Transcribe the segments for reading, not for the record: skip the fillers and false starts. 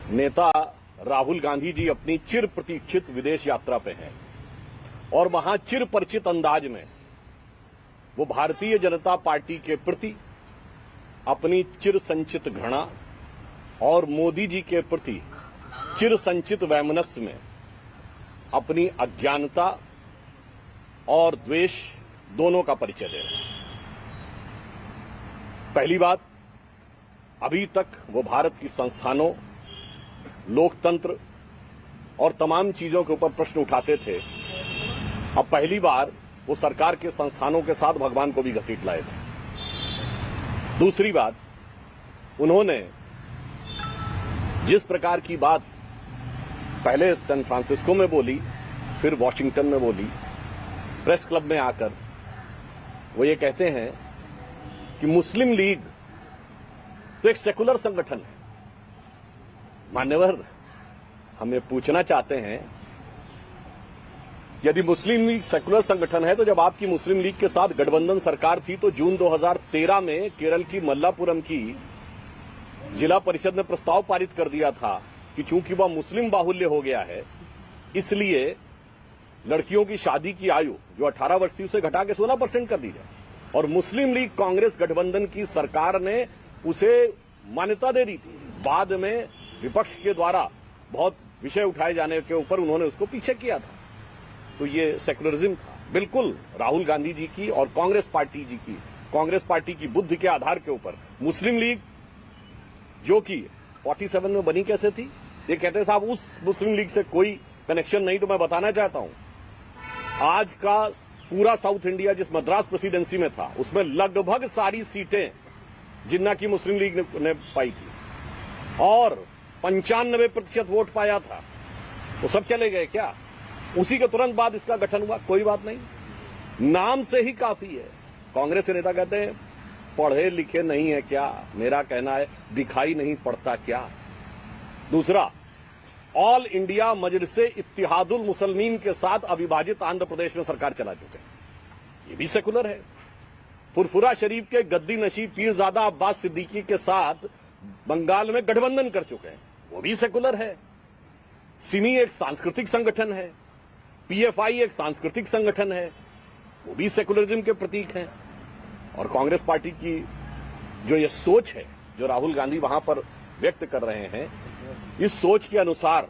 नेता राहुल गांधी जी अपनी चिर प्रतीक्षित विदेश यात्रा पे हैं और वहां चिर परिचित अंदाज में वो भारतीय जनता पार्टी के प्रति अपनी चिर संचित घृणा और मोदी जी के प्रति चिर संचित वैमनस्य में अपनी अज्ञानता और द्वेष दोनों का परिचय दे रहे हैं। पहली बात, अभी तक वो भारत की संस्थानों, लोकतंत्र और तमाम चीजों के ऊपर प्रश्न उठाते थे। अब पहली बार वो सरकार के संस्थानों के साथ भगवान को भी घसीट लाए थे। दूसरी बात, उन्होंने जिस प्रकार की बात पहले सैन फ्रांसिस्को में बोली, फिर वॉशिंगटन में बोली, प्रेस क्लब में आकर वो ये कहते हैं कि मुस्लिम लीग तो एक सेकुलर संगठन है। मान्यवर, हम ये पूछना चाहते हैं, यदि मुस्लिम लीग सेकुलर संगठन है तो जब आपकी मुस्लिम लीग के साथ गठबंधन सरकार थी तो जून 2013 में केरल की मल्लापुरम की जिला परिषद ने प्रस्ताव पारित कर दिया था कि चूंकि वह मुस्लिम बाहुल्य हो गया है, इसलिए लड़कियों की शादी की आयु जो 18 वर्ष थी उसे घटा के 16% कर दी जाए। और मुस्लिम लीग कांग्रेस गठबंधन की सरकार ने उसे मान्यता दे दी थी। बाद में विपक्ष के द्वारा बहुत विषय उठाए जाने के ऊपर उन्होंने उसको पीछे किया था। तो ये सेकुलरिज्म था। बिल्कुल राहुल गांधी जी की और कांग्रेस पार्टी की बुद्धि के आधार के ऊपर मुस्लिम लीग, जो कि 47 में बनी कैसे थी, ये कहते हैं साहब उस मुस्लिम लीग से कोई कनेक्शन नहीं। तो मैं बताना चाहता हूं, आज का पूरा साउथ इंडिया जिस मद्रास प्रेसिडेंसी में था उसमें लगभग सारी सीटें जिन्ना की मुस्लिम लीग ने पाई थी और 95% वोट पाया था। वो सब चले गए क्या? उसी के तुरंत बाद इसका गठन हुआ। कोई बात नहीं, नाम से ही काफी है। कांग्रेस के नेता कहते हैं पढ़े लिखे नहीं है क्या? मेरा कहना है दिखाई नहीं पड़ता क्या? दूसरा, ऑल इंडिया मजलिसे इत्तिहादुल मुसलमीन के साथ अविभाजित आंध्र प्रदेश में सरकार चला चुके हैं, ये भी सेकुलर है। फुरफुरा शरीफ के गद्दी नशीब पीरजादा अब्बास सिद्दीकी के साथ बंगाल में गठबंधन कर चुके हैं, वो भी सेकुलर है। सिमी एक सांस्कृतिक संगठन है, पीएफआई एक सांस्कृतिक संगठन है, वो भी सेकुलरिज्म के प्रतीक हैं। और कांग्रेस पार्टी की जो ये सोच है, जो राहुल गांधी वहां पर व्यक्त कर रहे हैं, इस सोच के अनुसार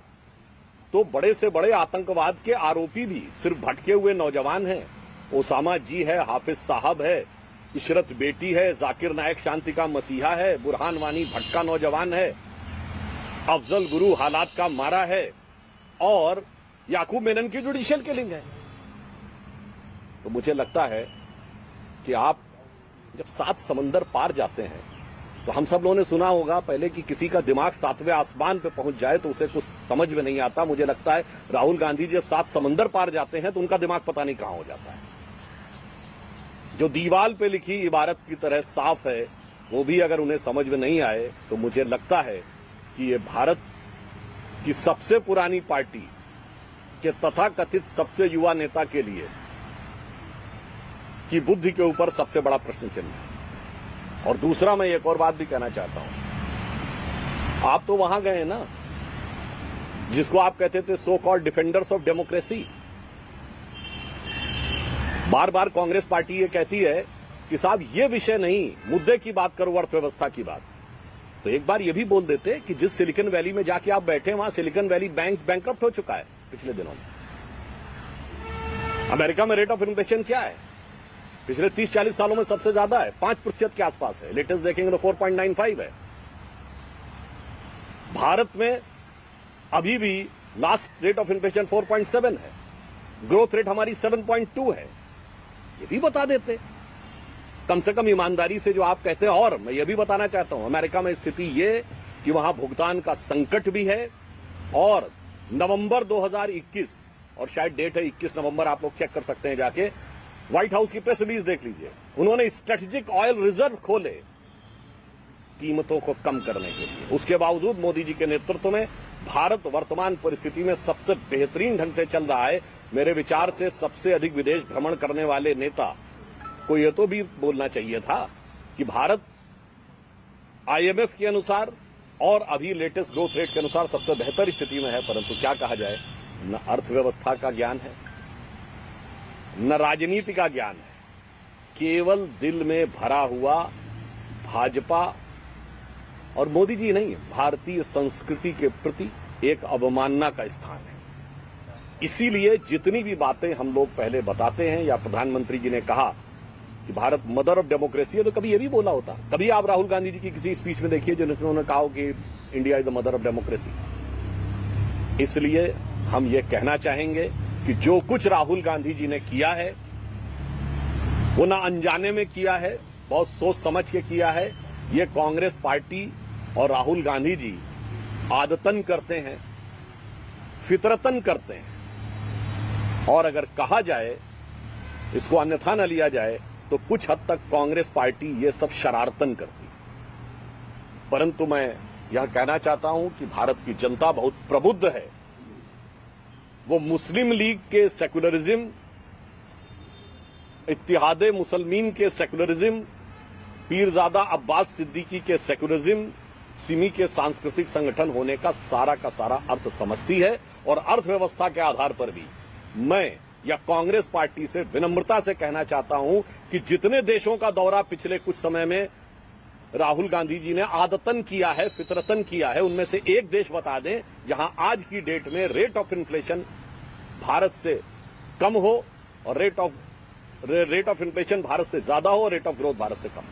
तो बड़े से बड़े आतंकवाद के आरोपी भी सिर्फ भटके हुए नौजवान हैं। ओसामा जी है, हाफिज साहब है, इशरत बेटी है, जाकिर नायक शांति का मसीहा है, बुरहान वानी भटका नौजवान है, अफजल गुरु हालात का मारा है और याकूब मेनन की जुडिशियल किलिंग है। तो मुझे लगता है कि आप जब 7 समंदर पार जाते हैं तो हम सब लोगों ने सुना होगा पहले कि किसी का दिमाग 7वें आसमान पे पहुंच जाए तो उसे कुछ समझ में नहीं आता। मुझे लगता है राहुल गांधी जब 7 समंदर पार जाते हैं तो उनका दिमाग पता नहीं कहां हो जाता है। जो दीवाल पे लिखी इबारत की तरह साफ है, वो भी अगर उन्हें समझ में नहीं आए तो मुझे लगता है कि ये भारत की सबसे पुरानी पार्टी के तथाकथित सबसे युवा नेता के लिए की बुद्धि के ऊपर सबसे बड़ा प्रश्न चिन्ह है। और दूसरा, मैं एक और बात भी कहना चाहता हूं, आप तो वहां गए ना जिसको आप कहते थे so called defenders of democracy. Bar bar Congress party ये कहती है कि साहब ये विषय नहीं, मुद्दे की बात करो, अर्थव्यवस्था की बात। तो एक बार ये भी बोल देते कि जिस सिलिकॉन वैली में जाके आप बैठे वहां सिलिकॉन वैली बैंक बैंकरप्ट हो चुका है पिछले दिनों में। अमेरिका में रेट ऑफ इन्फ्लेशन क्या है? पिछले 30-40 सालों में सबसे ज्यादा है, 5% के आसपास है। लेटेस्ट देखेंगे तो 4.95 है। भारत में अभी भी लास्ट रेट ऑफ इन्फ्लेशन 4.7 है, ग्रोथ रेट हमारी 7.2 है। ये भी बता देते कम से कम ईमानदारी से जो आप कहते हैं। और मैं ये भी बताना चाहता हूं, अमेरिका में स्थिति ये कि वहां भुगतान का संकट भी है और नवंबर 2021, और शायद डेट है 21 नवंबर, आप लोग चेक कर सकते हैं जाके, व्हाइट हाउस की प्रेस रिलीज देख लीजिए, उन्होंने स्ट्रेटेजिक ऑयल रिजर्व खोले कीमतों को कम करने के लिए। उसके बावजूद मोदी जी के नेतृत्व में भारत वर्तमान परिस्थिति में सबसे बेहतरीन ढंग से चल रहा है। मेरे विचार से सबसे अधिक विदेश भ्रमण करने वाले नेता को यह तो भी बोलना चाहिए था कि भारत आईएमएफ के अनुसार और अभी लेटेस्ट ग्रोथ रेट के अनुसार सबसे बेहतर स्थिति में है, परंतु क्या कहा जाए, न अर्थव्यवस्था का ज्ञान है न राजनीति का ज्ञान है। केवल दिल में भरा हुआ भाजपा और मोदी जी नहीं, भारतीय संस्कृति के प्रति एक अवमानना का स्थान है। इसीलिए जितनी भी बातें हम लोग पहले बताते हैं, या प्रधानमंत्री जी ने कहा कि भारत मदर ऑफ डेमोक्रेसी है, तो कभी ये भी बोला होता। कभी आप राहुल गांधी जी की किसी स्पीच में देखिए जो उन्होंने कहा हो कि India is the mother of democracy. इसलिए हम ये कहना चाहेंगे कि जो कुछ राहुल गांधी जी ने किया है वो ना अनजाने में किया है, बहुत सोच समझ के किया है। ये कांग्रेस पार्टी और राहुल गांधी जी आदतन करते हैं, फितरतन करते हैं। और अगर कहा जाए, इसको अन्यथा न लिया जाए, तो कुछ हद तक कांग्रेस पार्टी ये सब शरारतन करती। परंतु मैं यह कहना चाहता हूं कि भारत की जनता बहुत प्रबुद्ध है। वो मुस्लिम लीग के सेक्युलरिज्म, इत्तिहादे मुसलमीन के सेक्युलरिज्म, पीरजादा अब्बास सिद्दीकी के सेक्युलरिज्म, सिमी के सांस्कृतिक संगठन होने का सारा अर्थ समझती है। और अर्थव्यवस्था के आधार पर भी मैं या कांग्रेस पार्टी से विनम्रता से कहना चाहता हूं कि जितने देशों का दौरा पिछले कुछ समय में राहुल गांधी जी ने आदतन किया है, फितरतन किया है, उनमें से एक देश बता दें जहां आज की डेट में रेट ऑफ इन्फ्लेशन भारत से कम हो और रेट ऑफ इन्फ्लेशन भारत से ज्यादा हो और रेट ऑफ ग्रोथ भारत से कम हो।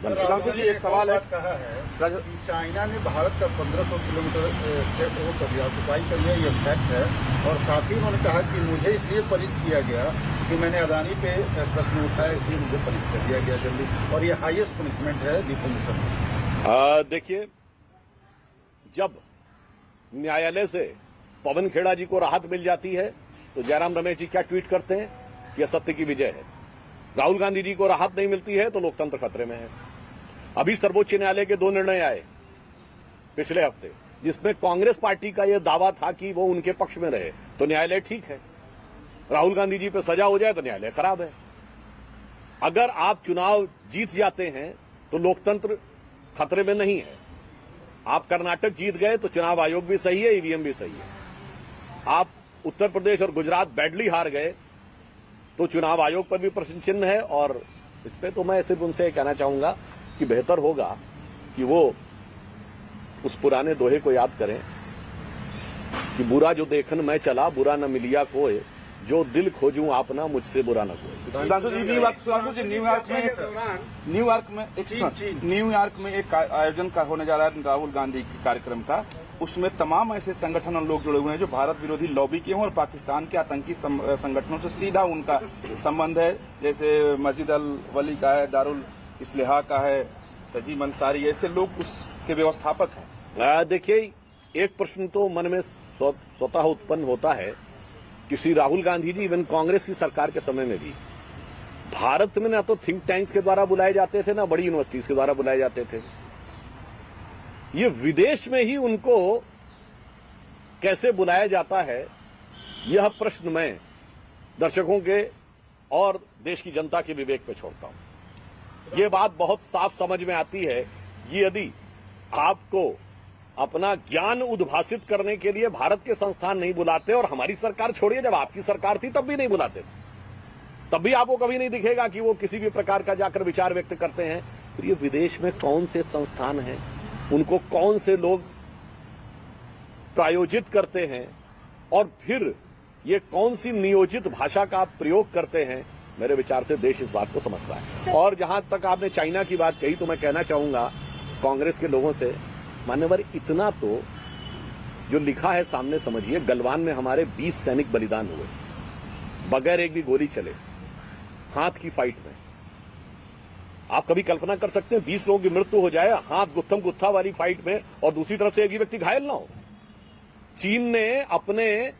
राहुल जी, एक सवाल है। कहा है कि चाइना ने भारत का 1500 किलोमीटर से वो कर दिया, ऑक्युपाई कर लिया, ये फैक्ट है। और साथ ही उन्होंने कहा कि मुझे इसलिए पनिश किया गया कि मैंने अदानी पे प्रश्न उठाया, इसलिए मुझे पनिश कर दिया गया जल्दी। और ये हाईएस्ट पनिशमेंट है डिफॉर्मेशन में। देखिए, जब न्यायालय से पवन खेड़ा जी को राहत मिल जाती है तो जयराम रमेश जी क्या ट्वीट करते हैं, यह सत्य की विजय है। राहुल गांधी जी को राहत नहीं मिलती है तो लोकतंत्र खतरे में है। अभी सर्वोच्च न्यायालय के 2 निर्णय आए पिछले हफ्ते, जिसमें कांग्रेस पार्टी का यह दावा था कि वो उनके पक्ष में रहे, तो न्यायालय ठीक है। राहुल गांधी जी पे सजा हो जाए तो न्यायालय खराब है। अगर आप चुनाव जीत जाते हैं तो लोकतंत्र खतरे में नहीं है। आप कर्नाटक जीत गए तो चुनाव आयोग भी सही है, ईवीएम भी सही है। आप उत्तर प्रदेश और गुजरात बैडली हार गए तो चुनाव आयोग पर भी प्रश्न चिन्ह है। और इस पे तो मैं सिर्फ उनसे कहना चाहूंगा कि बेहतर होगा कि वो उस पुराने दोहे को याद करें कि बुरा जो देखन मैं चला, बुरा न मिलिया कोई, जो दिल खोजूं आपना मुझसे बुरा न कोई। न्यूयॉर्क में एक आयोजन का होने जा रहा है राहुल गांधी के कार्यक्रम का। उसमें तमाम ऐसे संगठन और लोग जुड़े हुए हैं जो भारत विरोधी लॉबी के हों और पाकिस्तान के आतंकी संगठनों से सीधा उनका संबंध है। जैसे मस्जिद अल वली का है, दारुल इस्लाह का है, तजीम अंसारी, ऐसे लोग उसके व्यवस्थापक हैं। देखिए, एक प्रश्न तो मन में स्वतः उत्पन्न होता है कि श्री राहुल गांधी जी इवन कांग्रेस की सरकार के समय में भी भारत में ना तो थिंक टैंक्स के द्वारा बुलाए जाते थे, ना बड़ी यूनिवर्सिटीज के द्वारा बुलाए जाते थे। ये विदेश में ही उनको कैसे बुलाया जाता है, यह प्रश्न मैं दर्शकों के और देश की जनता के विवेक पे छोड़ता हूं। ये बात बहुत साफ समझ में आती है। ये यदि आपको अपना ज्ञान उद्भासित करने के लिए भारत के संस्थान नहीं बुलाते, और हमारी सरकार छोड़िए, जब आपकी सरकार थी तब भी नहीं बुलाते थे, तब भी आपको कभी नहीं दिखेगा कि वो किसी भी प्रकार का जाकर विचार व्यक्त करते हैं। फिर ये विदेश में कौन से संस्थान हैं, उनको कौन से लोग प्रायोजित करते हैं, और फिर ये कौन सी नियोजित भाषा का प्रयोग करते हैं, मेरे विचार से देश इस बात को समझता है। और जहां तक आपने चाइना की बात कही, तो मैं कहना चाहूंगा कांग्रेस के लोगों से, मान्यवर, इतना तो जो लिखा है सामने समझिए। गलवान में हमारे 20 सैनिक बलिदान हुए बगैर एक भी गोली चले, हाथ की फाइट में। आप कभी कल्पना कर सकते हैं 20 लोगों की मृत्यु हो जाए हाथ गुत्थम गुत्था वाली फाइट में, और दूसरी तरफ से एक भी व्यक्ति घायल ना हो। चीन ने अपने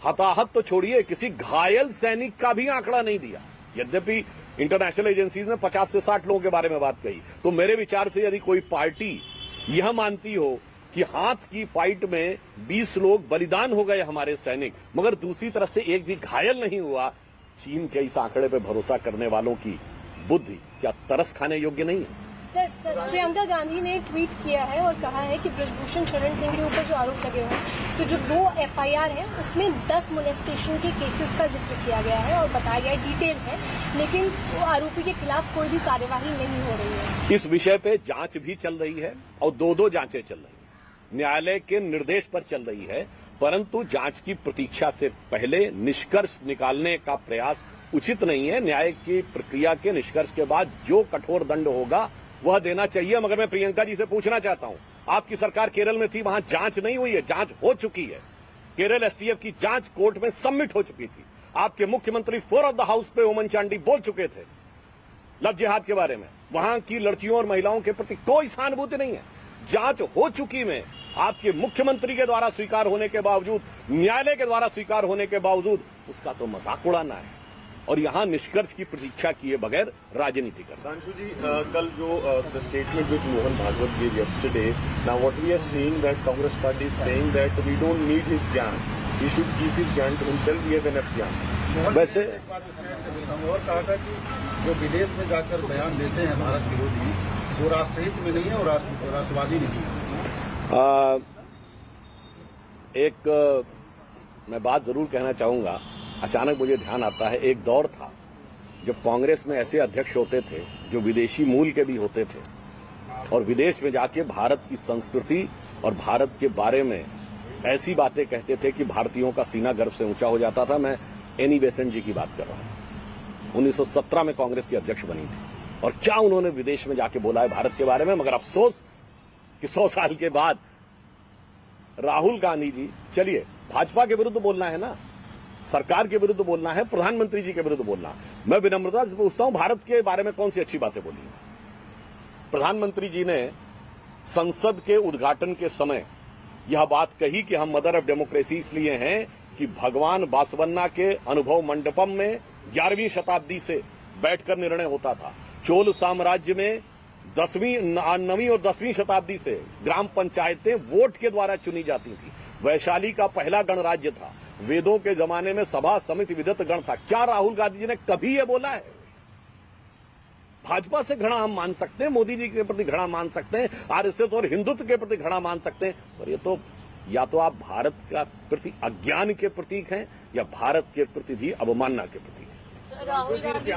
हताहत तो छोड़िए, किसी घायल सैनिक का भी आंकड़ा नहीं दिया, यद्यपि इंटरनेशनल एजेंसीज ने 50 से 60 लोगों के बारे में बात कही। तो मेरे विचार से यदि कोई पार्टी यह मानती हो कि हाथ की फाइट में 20 लोग बलिदान हो गए हमारे सैनिक, मगर दूसरी तरफ से एक भी घायल नहीं हुआ, चीन के इस आंकड़े पर भरोसा करने वालों की बुद्धि क्या तरस खाने योग्य नहीं है? सर प्रियंका गांधी ने ट्वीट किया है और कहा है कि ब्रजभूषण शरण सिंह के ऊपर जो आरोप लगे हुए हैं, तो जो 2 FIR है उसमें 10 मोलेस्टेशन के केसेस का जिक्र किया गया है और बताया गया डिटेल है, लेकिन वो आरोपी के खिलाफ कोई भी कार्यवाही नहीं हो रही है। इस विषय पे जांच भी चल रही है और 2 जांचें चल रही हैं, न्यायालय के निर्देश पर चल रही है, परंतु जांच की प्रतीक्षा से पहले निष्कर्ष निकालने का प्रयास उचित नहीं है। न्याय की प्रक्रिया के निष्कर्ष के बाद जो कठोर दंड होगा वह देना चाहिए। मगर मैं प्रियंका जी से पूछना चाहता हूं, आपकी सरकार केरल में थी, वहां जांच नहीं हुई है, जांच हो चुकी है। केरल STF की जांच कोर्ट में सबमिट हो चुकी थी। आपके मुख्यमंत्री फ्लोर ऑफ द हाउस पे ओमन चांडी बोल चुके थे लव जिहाद के बारे में। वहां की लड़कियों और महिलाओं के प्रति कोई सहानुभूति नहीं है। जांच हो चुकी में आपके मुख्यमंत्री के द्वारा स्वीकार होने के बावजूद, न्यायालय के द्वारा स्वीकार होने के बावजूद उसका तो मजाक उड़ाना है और यहां निष्कर्ष की प्रतीक्षा किए बगैर राजनीति करना। Sudhanshu ji, कल जो the statement which Mohan Bhagwat gave yesterday, now what we are seeing that Congress party is saying that we don't need his ज्ञान, he should keep his ज्ञान to himself, we have enough ज्ञान। वैसे एक बात उसने add कर देता हूं और कहा था कि जो विदेश में जाकर बयान देते हैं भारत विरोधी, वो राष्ट्रहित में नहीं है और राष्ट्रवादी नहीं है। मैं बात जरूर कहना चाहूंगा। अचानक मुझे ध्यान आता है, एक दौर था जब कांग्रेस में ऐसे अध्यक्ष होते थे जो विदेशी मूल के भी होते थे और विदेश में जाके भारत की संस्कृति और भारत के बारे में ऐसी बातें कहते थे कि भारतीयों का सीना गर्व से ऊंचा हो जाता था। मैं एनी बेसेंट जी की बात कर रहा हूं। 1917 में कांग्रेस की अध्यक्ष बनी थी और क्या उन्होंने विदेश में जाके बोला है भारत के बारे में। मगर अफसोस कि 100 साल के बाद राहुल गांधी जी, चलिए भाजपा के विरुद्ध बोलना है ना, सरकार के विरुद्ध बोलना है, प्रधानमंत्री जी के विरुद्ध बोलना। मैं विनम्रता से पूछता हूं, भारत के बारे में कौन सी अच्छी बातें बोली हैं? प्रधानमंत्री जी ने संसद के उद्घाटन के समय यह बात कही कि हम मदर ऑफ डेमोक्रेसी इसलिए हैं कि भगवान बासवन्ना के अनुभव मंडपम में 11वीं शताब्दी से बैठकर निर्णय होता था। चोल साम्राज्य में 9वीं और 10वीं शताब्दी से ग्राम पंचायतें वोट के द्वारा चुनी जाती थी। वैशाली का पहला गणराज्य था। वेदों के जमाने में सभा समिति विधत गण था। क्या राहुल गांधी जी ने कभी ये बोला है? भाजपा से घृणा हम मान सकते हैं, मोदी जी के प्रति घृणा मान सकते हैं, RSS और हिंदुत्व के प्रति घृणा मान सकते हैं, पर ये तो या तो आप भारत का प्रति अज्ञान के प्रतीक हैं या भारत के प्रति भी अवमानना के प्रतीक हैं। राहुल गांधी